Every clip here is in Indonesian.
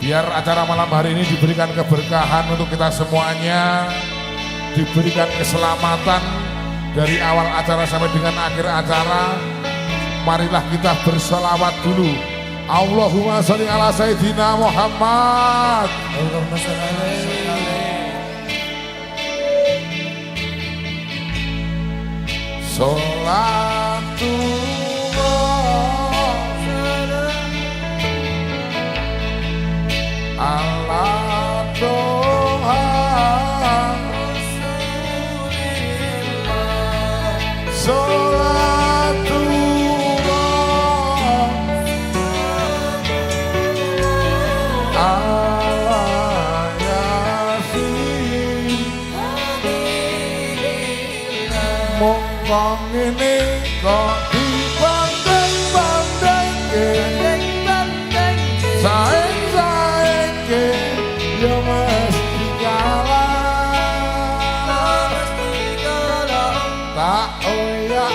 Biar acara malam hari ini diberikan keberkahan untuk kita semuanya, diberikan keselamatan dari awal acara sampai dengan akhir acara. Marilah kita berselawat dulu. Allahumma sholli ala Sayyidina Muhammad. Allahumma sholli alaihi. Sholatullah ala Tuhan Sholatullah ala Yasin. Mongkong ini kok dibanding-bandingke, saing-saingke ya mesti kalah. Tak ya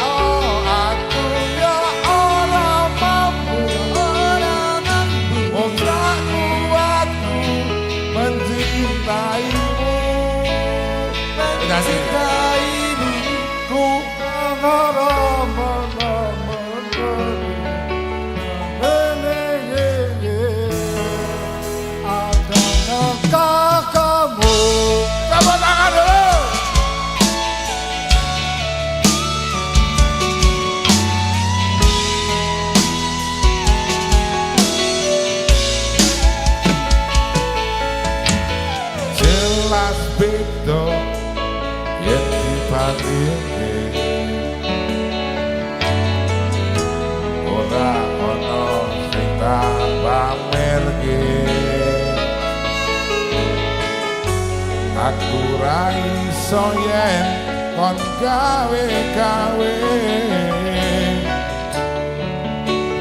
aku ya ora mampu, wong tak kuatku mencintaimu, mencintaimu ku jelas beda yen dibandingke, ora ana sing tak pamerke. Aku ra iso yen kon gawe-gawe,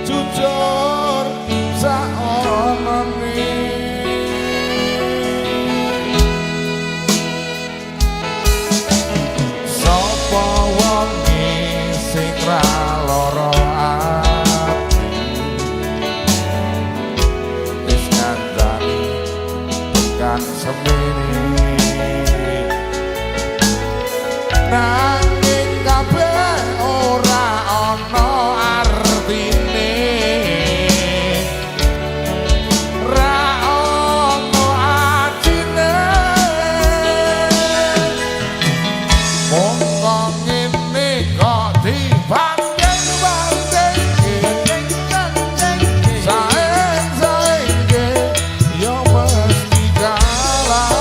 jujur saonone. Sapa wonge sing ra lara ati, wis ngandani tekan semene. Nanging kabeh ora ana artine, ra ana ajine. Mongko ngene kok dibanding-bandingke, saing-saingke ya mesti kalah.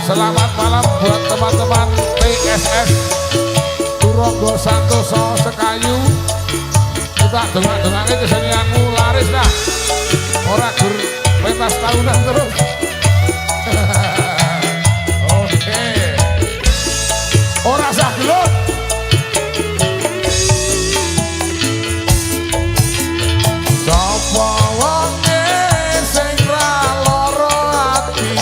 Selamat malam buat teman-teman TSS Turogo Santoso Sekayu. Kita dongak-dongaknya kesenianmu laris dah, ora gur pentas tahunan terus. Oke, ora sah gelut. Sapa wonge sing ra lara ati,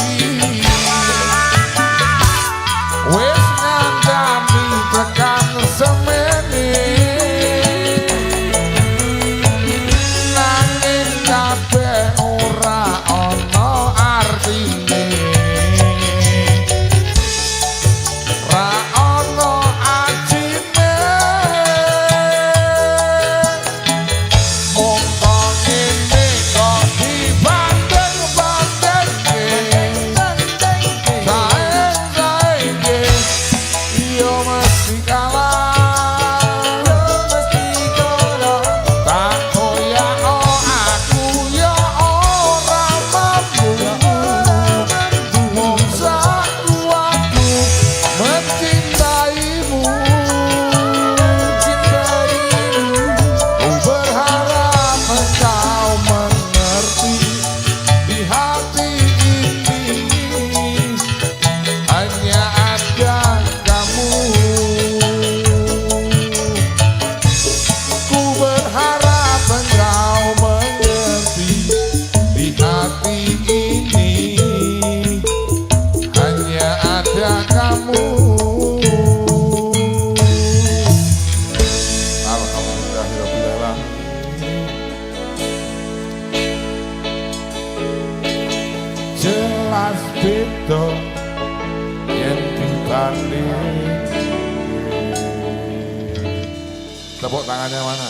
wis ngandani tekan semene. Nanging kabeh ora ana artine, ra ana ajine. Mongko ngene kok dibanding-bandingke, saing-saingke yo mesti kalah. Tak koyakno aku ya ora mampu, wong sak kuatku Tepuk tangannya mana?